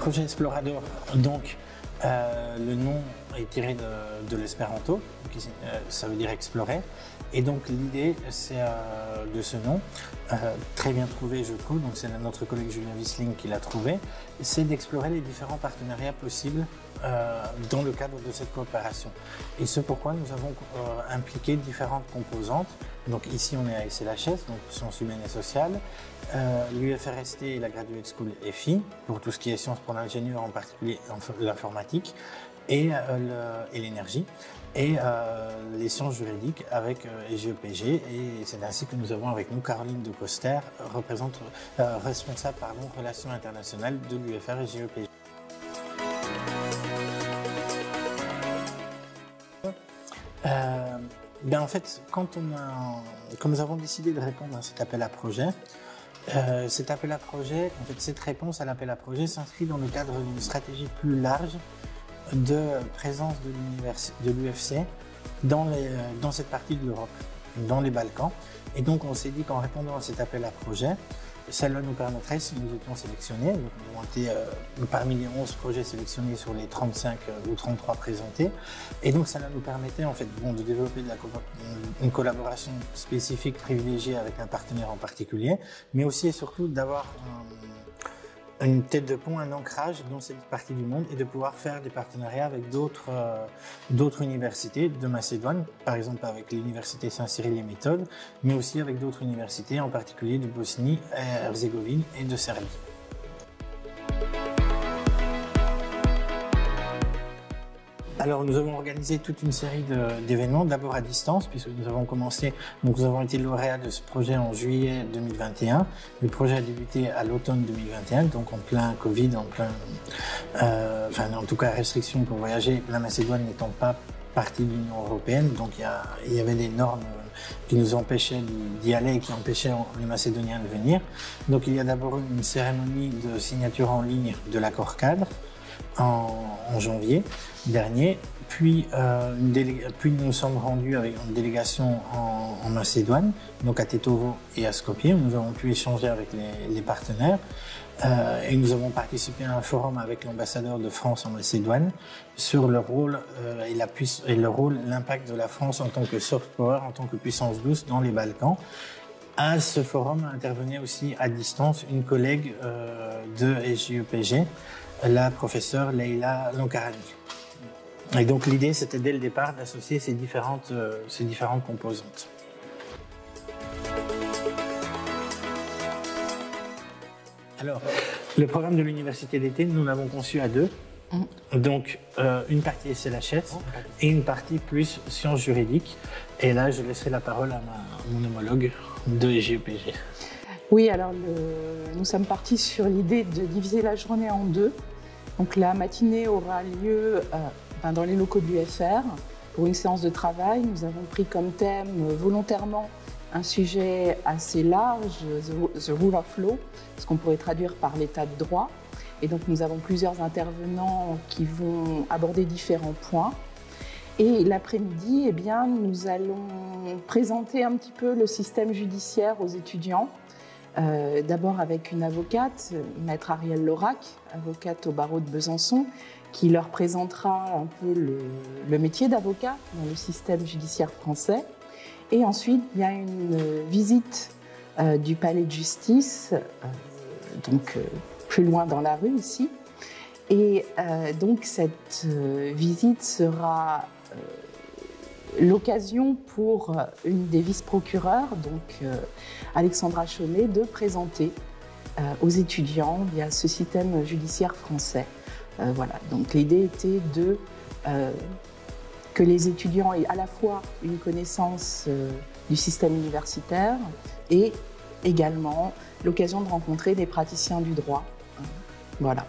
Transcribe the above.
projet Explorador, donc le nom est tiré de l'espéranto, ça veut dire explorer. Et donc l'idée c'est de ce nom, très bien trouvé je trouve, donc c'est notre collègue Julien Wissling qui l'a trouvé, c'est d'explorer les différents partenariats possibles dans le cadre de cette coopération. Et c'est pourquoi nous avons impliqué différentes composantes. Donc ici on est à SLHS, donc sciences humaines et sociales, l'UFRST et la Graduate School EFI, pour tout ce qui est sciences pour l'ingénieur, en particulier l'informatique et l'énergie, et les sciences juridiques avec EGEPG, et c'est ainsi que nous avons avec nous Caroline de Coster, responsable relations internationales de l'UFR EGEPG. En fait, quand nous avons décidé de répondre à cet appel à projet, cette réponse à l'appel à projet s'inscrit dans le cadre d'une stratégie plus large de présence de l'UFC dans cette partie de l'Europe, dans les Balkans. Et donc on s'est dit qu'en répondant à cet appel à projet, cela nous permettrait, si nous étions sélectionnés, nous avons été parmi les 11 projets sélectionnés sur les 35 ou 33 présentés, et donc cela nous permettait en fait de développer une collaboration spécifique privilégiée avec un partenaire en particulier, mais aussi et surtout d'avoir une tête de pont, un ancrage dans cette partie du monde, et de pouvoir faire des partenariats avec d'autres universités de Macédoine, par exemple avec l'université Saint-Cyril-les-Méthodes, mais aussi avec d'autres universités, en particulier de Bosnie-Herzégovine et de Serbie. Alors nous avons organisé toute une série d'événements, d'abord à distance, puisque nous avons commencé, donc nous avons été lauréats de ce projet en juillet 2021. Le projet a débuté à l'automne 2021, donc en plein Covid, en tout cas restrictions pour voyager, la Macédoine n'étant pas partie de l'Union européenne, donc il y avait des normes qui nous empêchaient d'y aller et qui empêchaient les Macédoniens de venir. Donc il y a d'abord une cérémonie de signature en ligne de l'accord cadre en janvier dernier, puis nous nous sommes rendus avec une délégation en Macédoine, donc à Tetovo et à Skopje, où nous avons pu échanger avec les partenaires, et nous avons participé à un forum avec l'ambassadeur de France en Macédoine sur le rôle l'impact de la France en tant que soft power, en tant que puissance douce dans les Balkans. À ce forum intervenait aussi à distance une collègue de EGEPG, la professeure Leila Lankarani. Et donc l'idée c'était dès le départ d'associer ces différentes composantes. Alors, le programme de l'université d'été, nous l'avons conçu à deux. Donc une partie SLHS et une partie plus sciences juridiques. Et là, je laisserai la parole à mon homologue de EGEPG. Oui, alors nous sommes partis sur l'idée de diviser la journée en deux. Donc la matinée aura lieu dans les locaux de l'UFR pour une séance de travail. Nous avons pris comme thème volontairement un sujet assez large, the rule of law, ce qu'on pourrait traduire par l'état de droit. Et donc nous avons plusieurs intervenants qui vont aborder différents points. Et l'après-midi, nous allons présenter un petit peu le système judiciaire aux étudiants. D'abord avec une avocate, maître Ariel Lorac, avocate au barreau de Besançon, qui leur présentera un peu le métier d'avocat dans le système judiciaire français. Et ensuite, il y a une visite du palais de justice, plus loin dans la rue ici. Et donc cette visite sera l'occasion pour une des vice-procureurs, Alexandra Chaumet, de présenter aux étudiants ce système judiciaire français. Voilà, donc l'idée était que les étudiants aient à la fois une connaissance du système universitaire et également l'occasion de rencontrer des praticiens du droit. Voilà.